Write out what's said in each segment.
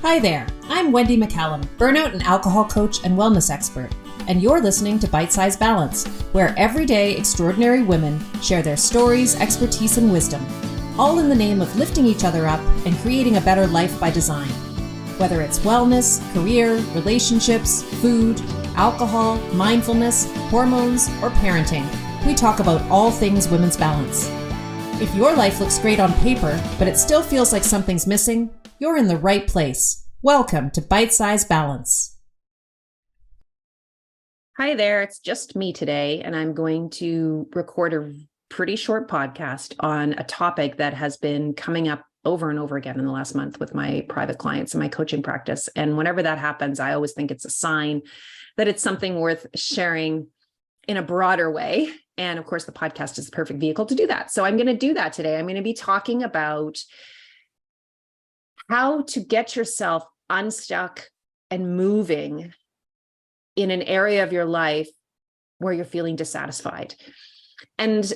Hi there, I'm Wendy McCallum, burnout and alcohol coach and wellness expert, and you're listening to Bite Size Balance, where everyday extraordinary women share their stories, expertise, and wisdom, all in the name of lifting each other up and creating a better life by design. Whether it's wellness, career, relationships, food, alcohol, mindfulness, hormones, or parenting, we talk about all things women's balance. If your life looks great on paper, but it still feels like something's missing, you're in the right place. Welcome to Bite Size Balance. Hi there, it's just me today, and I'm going to record a pretty short podcast on a topic that has been coming up over and over again in the last month with my private clients and my coaching practice. And whenever that happens, I always think it's a sign that it's something worth sharing in a broader way. And of course, the podcast is the perfect vehicle to do that. So I'm going to do that today. I'm going to be talking about how to get yourself unstuck and moving in an area of your life where you're feeling dissatisfied. And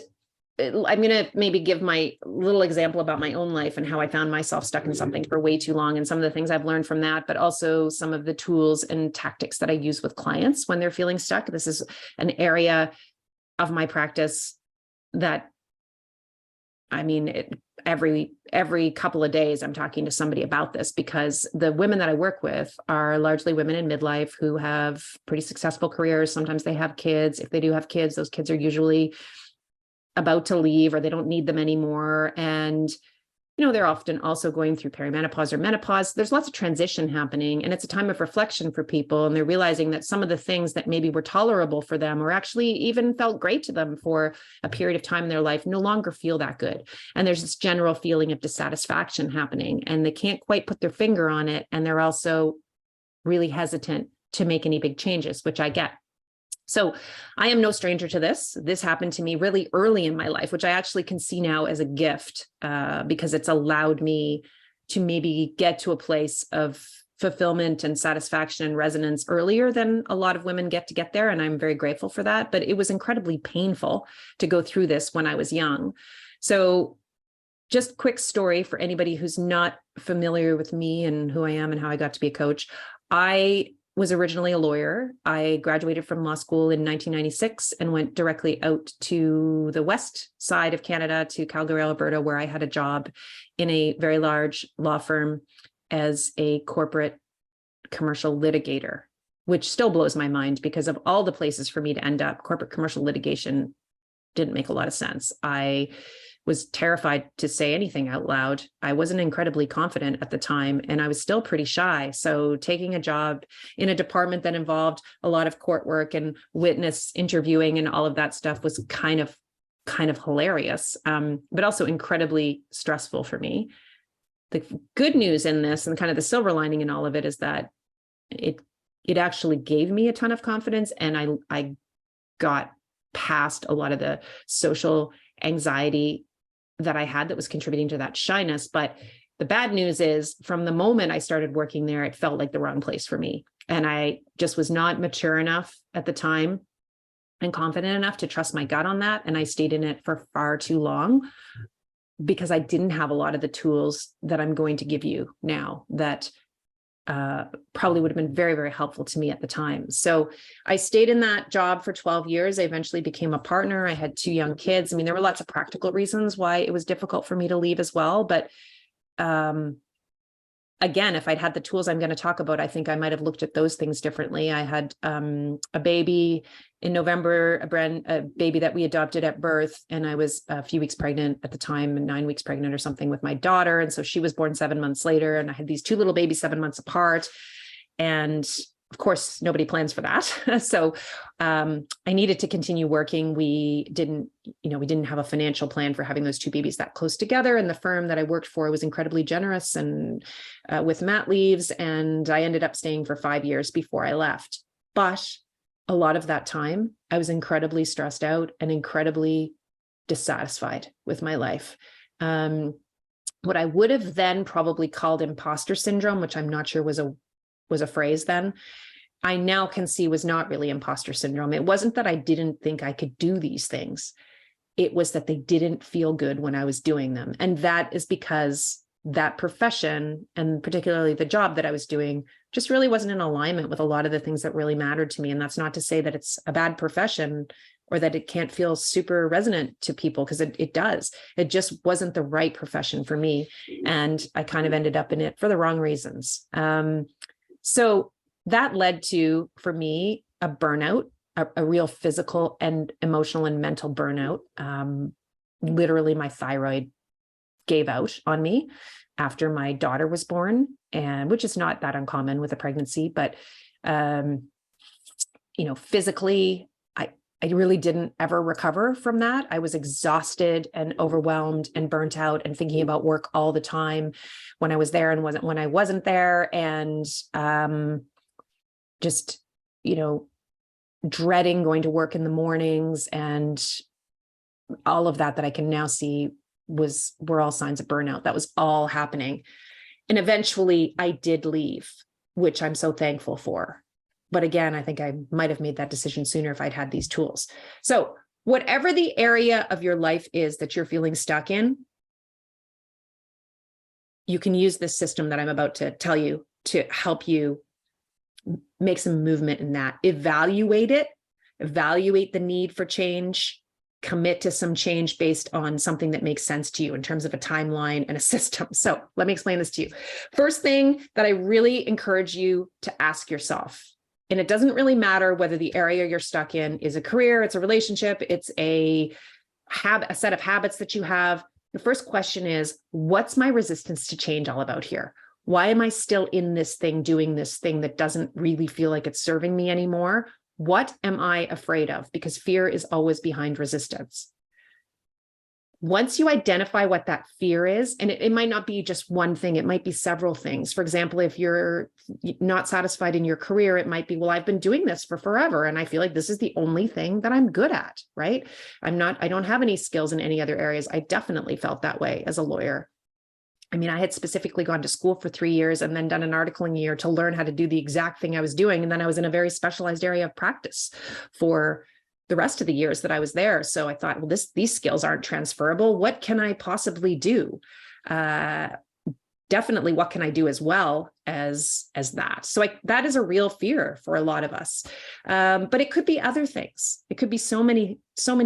I'm going to maybe give my little example about my own life and how I found myself stuck in something for way too long and some of the things I've learned from that, but also some of the tools and tactics that I use with clients when they're feeling stuck. This is an area of my practice that, every couple of days I'm talking to somebody about this, because the women that I work with are largely women in midlife who have pretty successful careers. Sometimes they have kids. If they do have kids, those kids are usually about to leave or they don't need them anymore. And they're often also going through perimenopause or menopause. There's lots of transition happening, and it's a time of reflection for people. And they're realizing that some of the things that maybe were tolerable for them or actually even felt great to them for a period of time in their life no longer feel that good. And there's this general feeling of dissatisfaction happening, and they can't quite put their finger on it. And they're also really hesitant to make any big changes, which I get. So I am no stranger to this. This happened to me really early in my life, which I actually can see now as a gift because it's allowed me to maybe get to a place of fulfillment and satisfaction and resonance earlier than a lot of women get there. And I'm very grateful for that. But it was incredibly painful to go through this when I was young. So just quick story for anybody who's not familiar with me and who I am and how I got to be a coach. I was originally a lawyer. I graduated from law school in 1996 and went directly out to the west side of Canada to Calgary, Alberta, where I had a job in a very large law firm as a corporate commercial litigator, which still blows my mind because of all the places for me to end up. Corporate commercial litigation didn't make a lot of sense. I was terrified to say anything out loud. I wasn't incredibly confident at the time, and I was still pretty shy. So taking a job in a department that involved a lot of court work and witness interviewing and all of that stuff was kind of hilarious, but also incredibly stressful for me. The good news in this and kind of the silver lining in all of it is that it actually gave me a ton of confidence, and I got past a lot of the social anxiety that I had that was contributing to that shyness. But the bad news is from the moment I started working there, it felt like the wrong place for me. And I just was not mature enough at the time and confident enough to trust my gut on that. And I stayed in it for far too long because I didn't have a lot of the tools that I'm going to give you now that probably would have been very, very helpful to me at the time. So I stayed in that job for 12 years. I eventually became a partner. I had 2 young kids. There were lots of practical reasons why it was difficult for me to leave as well. But again, if I'd had the tools I'm going to talk about, I think I might have looked at those things differently. I had a baby in November, a baby that we adopted at birth. And I was a few weeks pregnant at the time, 9 weeks pregnant or something with my daughter. And so she was born 7 months later. And I had these 2 little babies 7 months apart. And of course, nobody plans for that. So I needed to continue working. We didn't have a financial plan for having those 2 babies that close together. And the firm that I worked for was incredibly generous and with mat leaves. And I ended up staying for 5 years before I left. But a lot of that time, I was incredibly stressed out and incredibly dissatisfied with my life. What I would have then probably called imposter syndrome, which I'm not sure was a phrase then, I now can see was not really imposter syndrome. It wasn't that I didn't think I could do these things. It was that they didn't feel good when I was doing them. And that is because that profession, and particularly the job that I was doing, just really wasn't in alignment with a lot of the things that really mattered to me. And that's not to say that it's a bad profession or that it can't feel super resonant to people, because it does. It just wasn't the right profession for me. And I kind of ended up in it for the wrong reasons. So that led to, for me, a burnout, a real physical and emotional and mental burnout. Literally, my thyroid gave out on me after my daughter was born, and which is not that uncommon with a pregnancy, but physically, I really didn't ever recover from that. I was exhausted and overwhelmed and burnt out and thinking about work all the time when I was there and when I wasn't there, and just dreading going to work in the mornings, and all of that I can now see were all signs of burnout. That was all happening. And eventually I did leave, which I'm so thankful for. But again, I think I might have made that decision sooner if I'd had these tools. So whatever the area of your life is that you're feeling stuck in, you can use this system that I'm about to tell you to help you make some movement in that. Evaluate it, evaluate the need for change, commit to some change based on something that makes sense to you in terms of a timeline and a system. So let me explain this to you. First thing that I really encourage you to ask yourself, and it doesn't really matter whether the area you're stuck in is a career, it's a relationship, it's a set of habits that you have. The first question is, what's my resistance to change all about here? Why am I still in this thing, doing this thing that doesn't really feel like it's serving me anymore? What am I afraid of? Because fear is always behind resistance. Once you identify what that fear is, and it might not be just one thing, it might be several things. For example, if you're not satisfied in your career, it might be, well, I've been doing this for forever, and I feel like this is the only thing that I'm good at, right? I don't have any skills in any other areas. I definitely felt that way as a lawyer. I mean, I had specifically gone to school for 3 years and then done an articling year to learn how to do the exact thing I was doing. And then I was in a very specialized area of practice for the rest of the years that I was there. So I thought, well, these skills aren't transferable. What can I possibly do? Definitely, what can I do as well as that? So that is a real fear for a lot of us. But it could be other things. It could be so many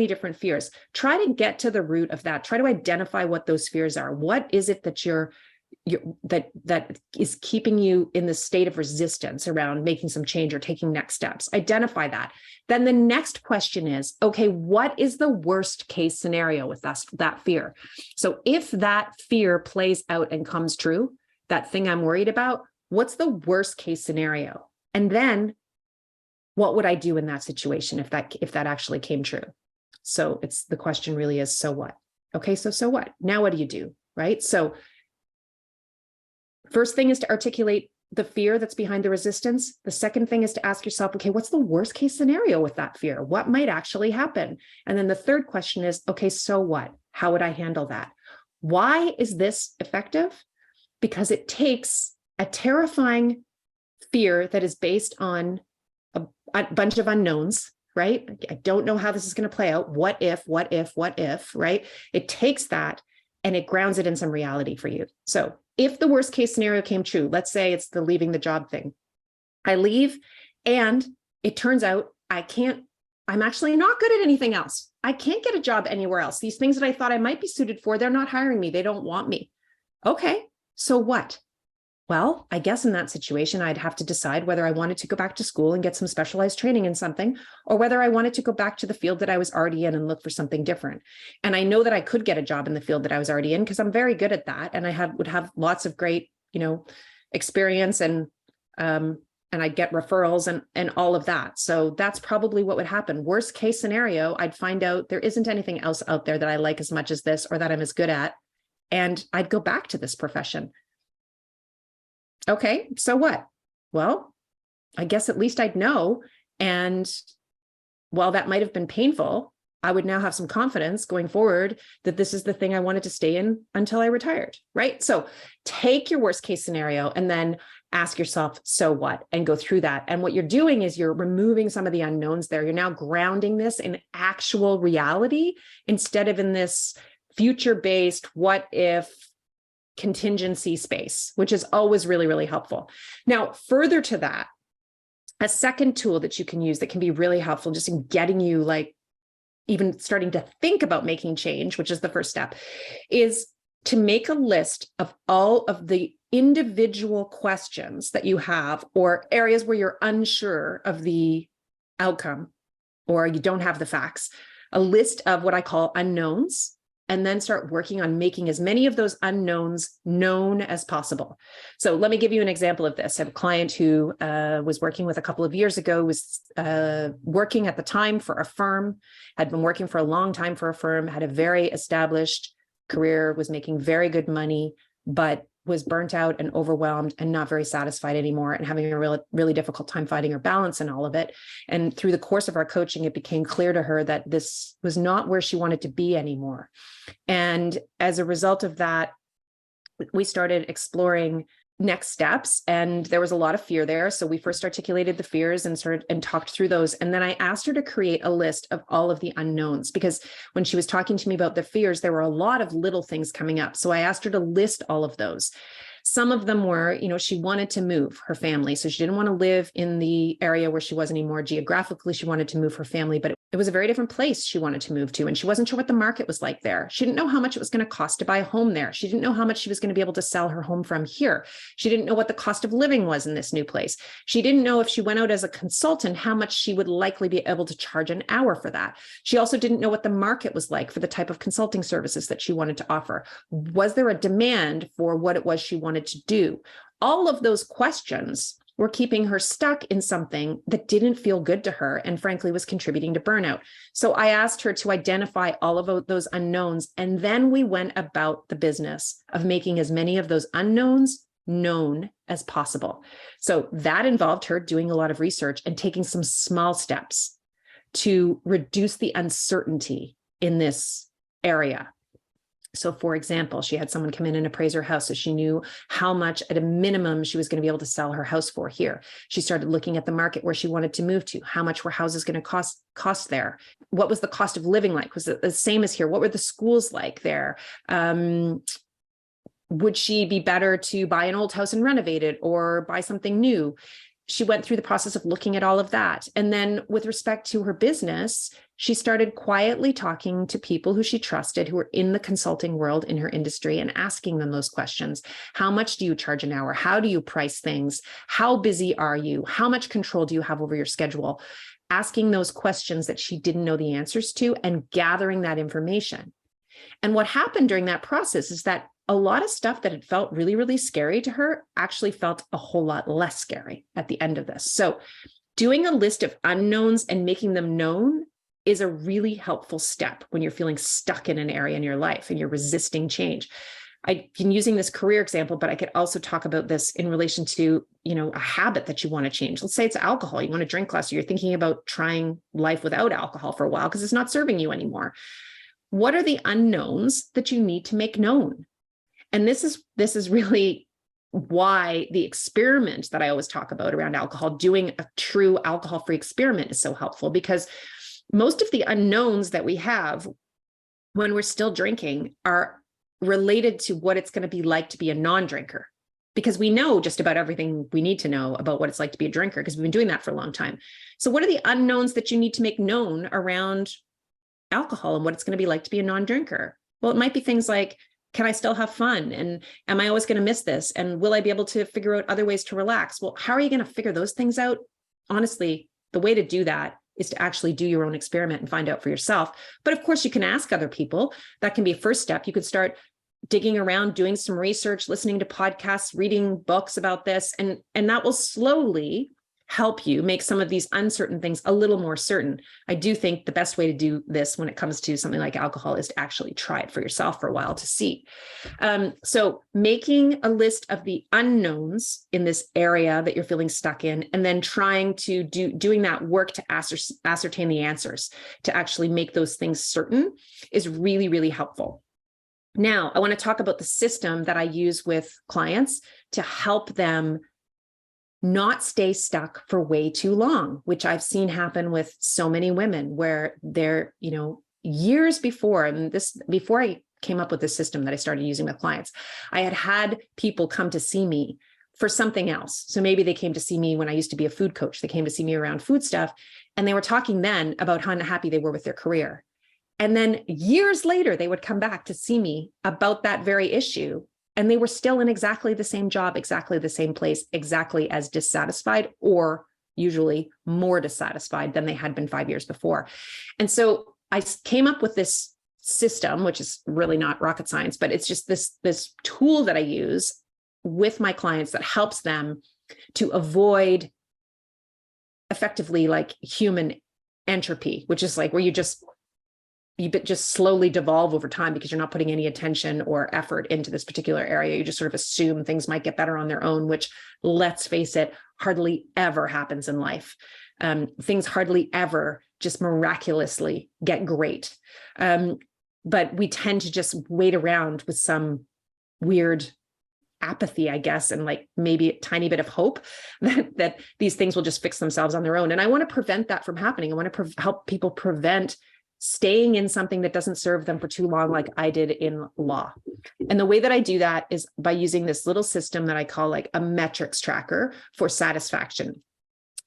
different fears. Try to get to the root of that. Try to identify what those fears are. What is it that that is keeping you in the state of resistance around making some change or taking next steps? Identify that. Then the next question is, okay, what is the worst case scenario with that fear? So if that fear plays out and comes true, that thing I'm worried about, what's the worst case scenario? And then what would I do in that situation if that actually came true? So the question really is, so what? Okay, so what? Now what do you do, right? So first thing is to articulate the fear that's behind the resistance. The second thing is to ask yourself, okay, what's the worst case scenario with that fear? What might actually happen? And then the third question is, okay, so what? How would I handle that? Why is this effective? Because it takes a terrifying fear that is based on a bunch of unknowns, right? I don't know how this is going to play out. What if, right? It takes that and it grounds it in some reality for you. So if the worst case scenario came true, let's say it's the leaving the job thing. I leave and it turns out I'm actually not good at anything else. I can't get a job anywhere else. These things that I thought I might be suited for, they're not hiring me. They don't want me. Okay, so what? Well, I guess in that situation, I'd have to decide whether I wanted to go back to school and get some specialized training in something, or whether I wanted to go back to the field that I was already in and look for something different. And I know that I could get a job in the field that I was already in because I'm very good at that. And I would have lots of great, experience and I'd get referrals and all of that. So that's probably what would happen. Worst case scenario, I'd find out there isn't anything else out there that I like as much as this or that I'm as good at. And I'd go back to this profession. Okay, so what? Well, I guess at least I'd know. And while that might have been painful, I would now have some confidence going forward that this is the thing I wanted to stay in until I retired, right? So take your worst case scenario and then ask yourself, so what? And go through that. And what you're doing is you're removing some of the unknowns there. You're now grounding this in actual reality instead of in this future-based, what if contingency space, which is always really, really helpful. Now, further to that, a second tool that you can use that can be really helpful just in getting you like even starting to think about making change, which is the first step, is to make a list of all of the individual questions that you have or areas where you're unsure of the outcome or you don't have the facts, a list of what I call unknowns, and then start working on making as many of those unknowns known as possible. So let me give you an example of this. I have a client who was working with a couple of years ago, was working at the time for a firm, had been working for a long time for a firm, had a very established career, was making very good money, but was burnt out and overwhelmed and not very satisfied anymore and having a really difficult time finding her balance in all of it. And through the course of our coaching, it became clear to her that this was not where she wanted to be anymore. And as a result of that, we started exploring next steps, and there was a lot of fear there. So we first articulated the fears and talked through those. And then I asked her to create a list of all of the unknowns, because when she was talking to me about the fears, there were a lot of little things coming up. So I asked her to list all of those. Some of them were, she wanted to move her family. So she didn't want to live in the area where she was anymore. Geographically, she wanted to move her family, but it was a very different place she wanted to move to. And she wasn't sure what the market was like there. She didn't know how much it was going to cost to buy a home there. She didn't know how much she was going to be able to sell her home from here. She didn't know what the cost of living was in this new place. She didn't know if she went out as a consultant, how much she would likely be able to charge an hour for that. She also didn't know what the market was like for the type of consulting services that she wanted to offer. Was there a demand for what it was she wanted to do? All of those questions were keeping her stuck in something that didn't feel good to her and frankly was contributing to burnout. So I asked her to identify all of those unknowns, and then we went about the business of making as many of those unknowns known as possible. So that involved her doing a lot of research and taking some small steps to reduce the uncertainty in this area. So for example, she had someone come in and appraise her house. So she knew how much at a minimum she was going to be able to sell her house for here. She started looking at the market where she wanted to move to. How much were houses going to cost there? What was the cost of living like? Was it the same as here? What were the schools like there? Would she be better to buy an old house and renovate it or buy something new? She went through the process of looking at all of that. And then with respect to her business, she started quietly talking to people who she trusted, who were in the consulting world in her industry, and asking them those questions. How much do you charge an hour? How do you price things? How busy are you? How much control do you have over your schedule? Asking those questions that she didn't know the answers to and gathering that information. And what happened during that process is that a lot of stuff that had felt really, really scary to her actually felt a whole lot less scary at the end of this. So doing a list of unknowns and making them known is a really helpful step when you're feeling stuck in an area in your life and you're resisting change. I've been using this career example, but I could also talk about this in relation to, a habit that you want to change. Let's say it's alcohol. You want to drink less, or you're thinking about trying life without alcohol for a while because it's not serving you anymore. What are the unknowns that you need to make known? And this is really why the experiment that I always talk about around alcohol, doing a true alcohol-free experiment, is so helpful, because most of the unknowns that we have when we're still drinking are related to what it's going to be like to be a non-drinker, because we know just about everything we need to know about what it's like to be a drinker because we've been doing that for a long time. So what are the unknowns that you need to make known around alcohol and what it's going to be like to be a non-drinker? Well, it might be things like, can I still have fun? And am I always going to miss this? And will I be able to figure out other ways to relax? Well, how are you going to figure those things out? Honestly, the way to do that is to actually do your own experiment and find out for yourself. But of course, you can ask other people. That can be a first step. You could start digging around, doing some research, listening to podcasts, reading books about this, and that will slowly help you make some of these uncertain things a little more certain. I do think the best way to do this when it comes to something like alcohol is to actually try it for yourself for a while to see. So making a list of the unknowns in this area that you're feeling stuck in, and then trying to doing that work to ascertain the answers, to actually make those things certain, is really, really helpful. Now, I want to talk about the system that I use with clients to help them not stay stuck for way too long, which I've seen happen with so many women, where they're, years before, and this, before I came up with this system that I started using with clients. I had people come to see me for something else. So maybe they came to see me when I used to be a food coach. They came to see me around food stuff. And they were talking then about how unhappy they were with their career. And then years later, they would come back to see me about that very issue. And they were still in exactly the same job, exactly the same place, exactly as dissatisfied, or usually more dissatisfied than they had been 5 years before. And so I came up with this system, which is really not rocket science, but it's just this tool that I use with my clients that helps them to avoid effectively like human entropy, which is like where you just slowly devolve over time because you're not putting any attention or effort into this particular area. You just sort of assume things might get better on their own, which, let's face it, hardly ever happens in life. Things hardly ever just miraculously get great. But we tend to just wait around with some weird apathy, I guess, and like maybe a tiny bit of hope that these things will just fix themselves on their own. And I want to prevent that from happening. I want to help people prevent staying in something that doesn't serve them for too long, like I did in law. And the way that I do that is by using this little system that I call like a metrics tracker for satisfaction.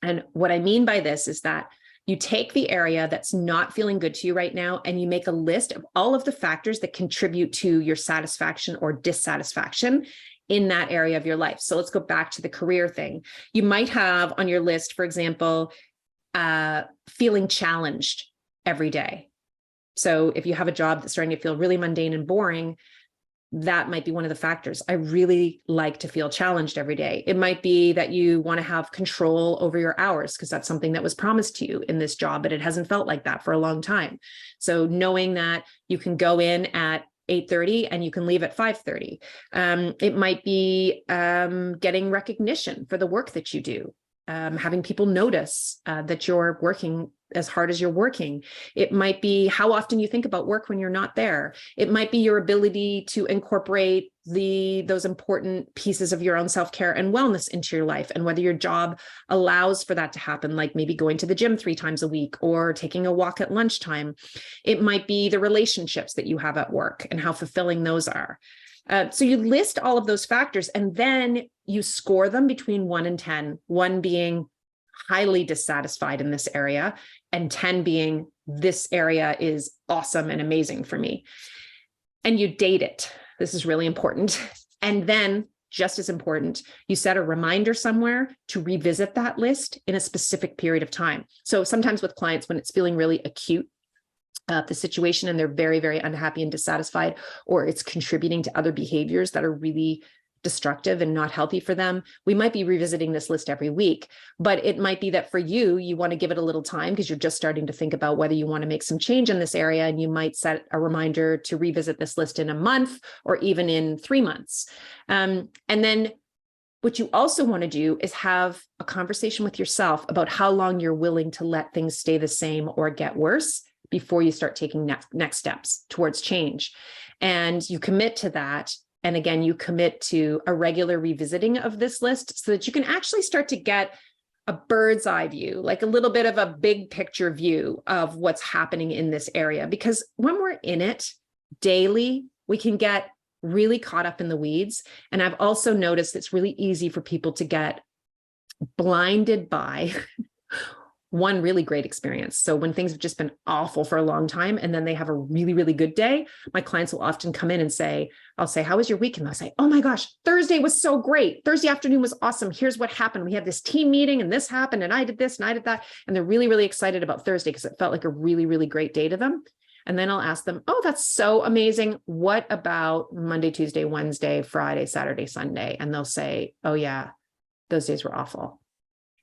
And what I mean by this is that you take the area that's not feeling good to you right now, and you make a list of all of the factors that contribute to your satisfaction or dissatisfaction in that area of your life. So let's go back to the career thing. You might have on your list, for example, feeling challenged every day. So if you have a job that's starting to feel really mundane and boring, that might be one of the factors. I really like to feel challenged every day. It might be that you want to have control over your hours because that's something that was promised to you in this job, but it hasn't felt like that for a long time. So knowing that you can go in at 8:30 and you can leave at 5:30. It might be getting recognition for the work that you do, having people notice that you're working as hard as you're working. It might be how often you think about work when you're not there. It might be your ability to incorporate those important pieces of your own self-care and wellness into your life, and whether your job allows for that to happen, like maybe going to the gym 3 times a week or taking a walk at lunchtime. It might be the relationships that you have at work and how fulfilling those are. So you list all of those factors, and then you score them between 1 and 10, 1 being highly dissatisfied in this area, and 10 being this area is awesome and amazing for me. And you date it. This is really important. And then, just as important, you set a reminder somewhere to revisit that list in a specific period of time. So sometimes with clients, when it's feeling really acute, the situation, and they're very, very unhappy and dissatisfied, or it's contributing to other behaviors that are really destructive and not healthy for them, we might be revisiting this list every week. But it might be that for you, you want to give it a little time because you're just starting to think about whether you want to make some change in this area. And you might set a reminder to revisit this list in a month or even in 3 months. And then what you also want to do is have a conversation with yourself about how long you're willing to let things stay the same or get worse before you start taking next steps towards change. And you commit to that. And again, you commit to a regular revisiting of this list so that you can actually start to get a bird's eye view, like a little bit of a big picture view of what's happening in this area. Because when we're in it daily, we can get really caught up in the weeds. And I've also noticed it's really easy for people to get blinded by one really great experience. So when things have just been awful for a long time, and then they have a really, really good day, my clients will often come in and say, I'll say, how was your weekend? They'll say, oh my gosh, Thursday was so great. Thursday afternoon was awesome. Here's what happened. We had this team meeting and this happened and I did this and I did that. And they're really, really excited about Thursday because it felt like a really, really great day to them. And then I'll ask them, oh, that's so amazing. What about Monday, Tuesday, Wednesday, Friday, Saturday, Sunday? And they'll say, oh yeah, those days were awful.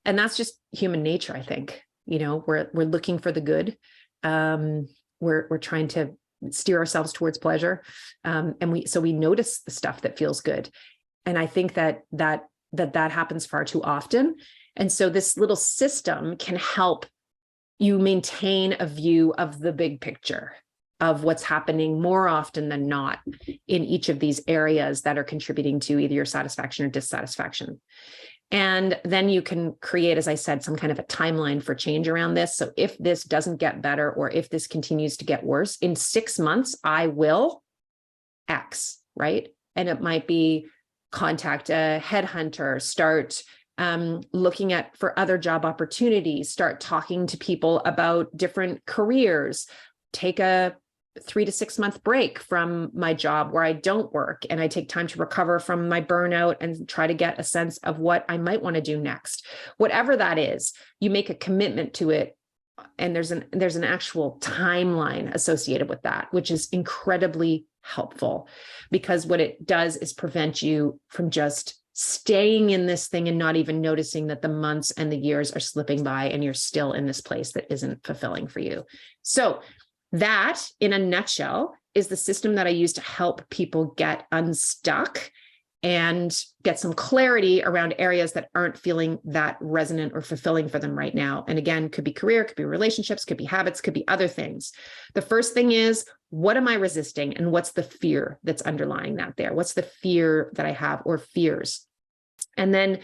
And that's just human nature, I think. You know, we're looking for the good. We're trying to steer ourselves towards pleasure. And we notice the stuff that feels good. And I think that happens far too often. And so this little system can help you maintain a view of the big picture of what's happening more often than not in each of these areas that are contributing to either your satisfaction or dissatisfaction. And then you can create, as I said, some kind of a timeline for change around this. So if this doesn't get better, or if this continues to get worse, in 6 months, I will X, right? And it might be contact a headhunter, start looking at for other job opportunities, start talking to people about different careers, take a 3 to 6 month break from my job where I don't work and I take time to recover from my burnout and try to get a sense of what I might want to do next. Whatever that is, you make a commitment to it. And there's an actual timeline associated with that, which is incredibly helpful, because what it does is prevent you from just staying in this thing and not even noticing that the months and the years are slipping by and you're still in this place that isn't fulfilling for you. So that, in a nutshell, is the system that I use to help people get unstuck and get some clarity around areas that aren't feeling that resonant or fulfilling for them right now. And again, could be career, could be relationships, could be habits, could be other things. The first thing is, what am I resisting? And what's the fear that's underlying that there? What's the fear that I have, or fears? And then,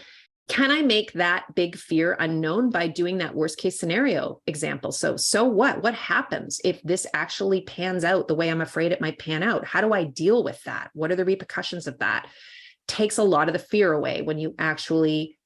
can I make that big fear unknown by doing that worst case scenario example? So what? What happens if this actually pans out the way I'm afraid it might pan out? How do I deal with that? What are the repercussions of that? Takes a lot of the fear away when you actually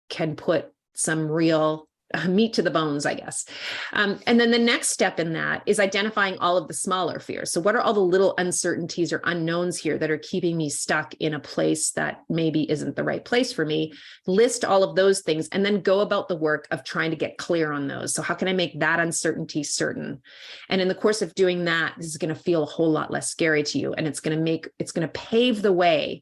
can put some real meat to the bones, I guess. And then the next step in that is identifying all of the smaller fears. So what are all the little uncertainties or unknowns here that are keeping me stuck in a place that maybe isn't the right place for me? List all of those things and then go about the work of trying to get clear on those. So how can I make that uncertainty certain? And in the course of doing that, this is going to feel a whole lot less scary to you. And it's going to pave the way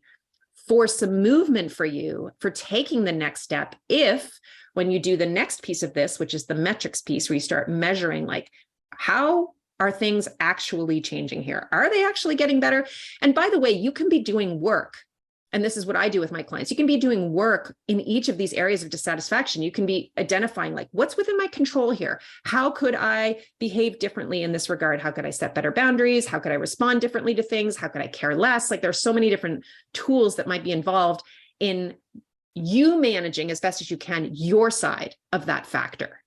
for some movement for you for taking the next step. If when you do the next piece of this, which is the metrics piece, where you start measuring, like, how are things actually changing here? Are they actually getting better? And by the way, you can be doing work. And this is what I do with my clients. You can be doing work in each of these areas of dissatisfaction. You can be identifying, like, what's within my control here? How could I behave differently in this regard? How could I set better boundaries? How could I respond differently to things? How could I care less? Like, there's so many different tools that might be involved in you managing as best as you can your side of that factor.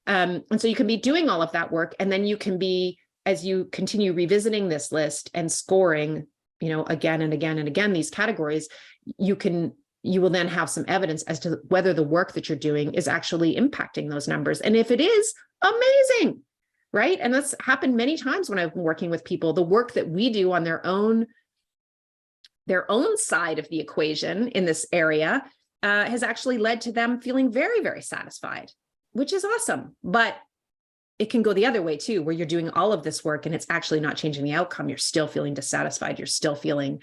And so you can be doing all of that work. And then you can be, as you continue revisiting this list and scoring, again and again and again, these categories, you will then have some evidence as to whether the work that you're doing is actually impacting those numbers. And if it is, amazing, right? And that's happened many times when I've been working with people. The work that we do on their own side of the equation in this area has actually led to them feeling very, very satisfied, which is awesome. But it can go the other way too, where you're doing all of this work and it's actually not changing the outcome. You're still feeling dissatisfied. You're still feeling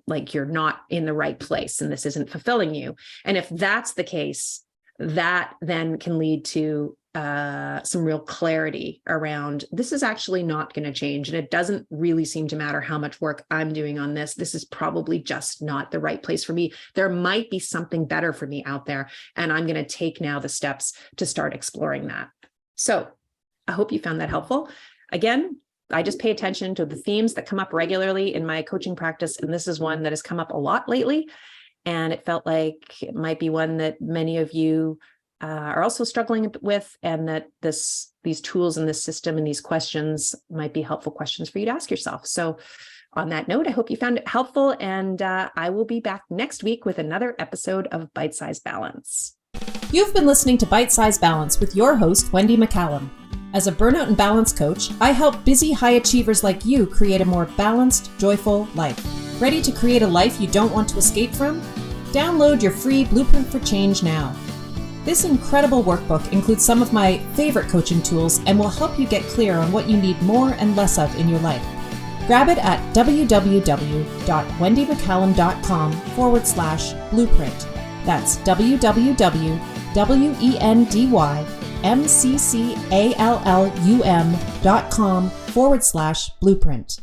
like you're not in the right place and this isn't fulfilling you. And if that's the case, that then can lead to some real clarity around, this is actually not going to change. And it doesn't really seem to matter how much work I'm doing on this. This is probably just not the right place for me. There might be something better for me out there. And I'm going to take now the steps to start exploring that. So I hope you found that helpful. Again, I just pay attention to the themes that come up regularly in my coaching practice. And this is one that has come up a lot lately. And it felt like it might be one that many of you are also struggling with, and that these tools and this system and these questions might be helpful questions for you to ask yourself. So on that note, I hope you found it helpful. And I will be back next week with another episode of Bite Size Balance. You've been listening to Bite Size Balance with your host, Wendy McCallum. As a burnout and balance coach, I help busy high achievers like you create a more balanced, joyful life. Ready to create a life you don't want to escape from? Download your free Blueprint for Change now. This incredible workbook includes some of my favorite coaching tools and will help you get clear on what you need more and less of in your life. Grab it at www.wendymccallum.com/blueprint. That's www.wendymccallum.com/blueprint.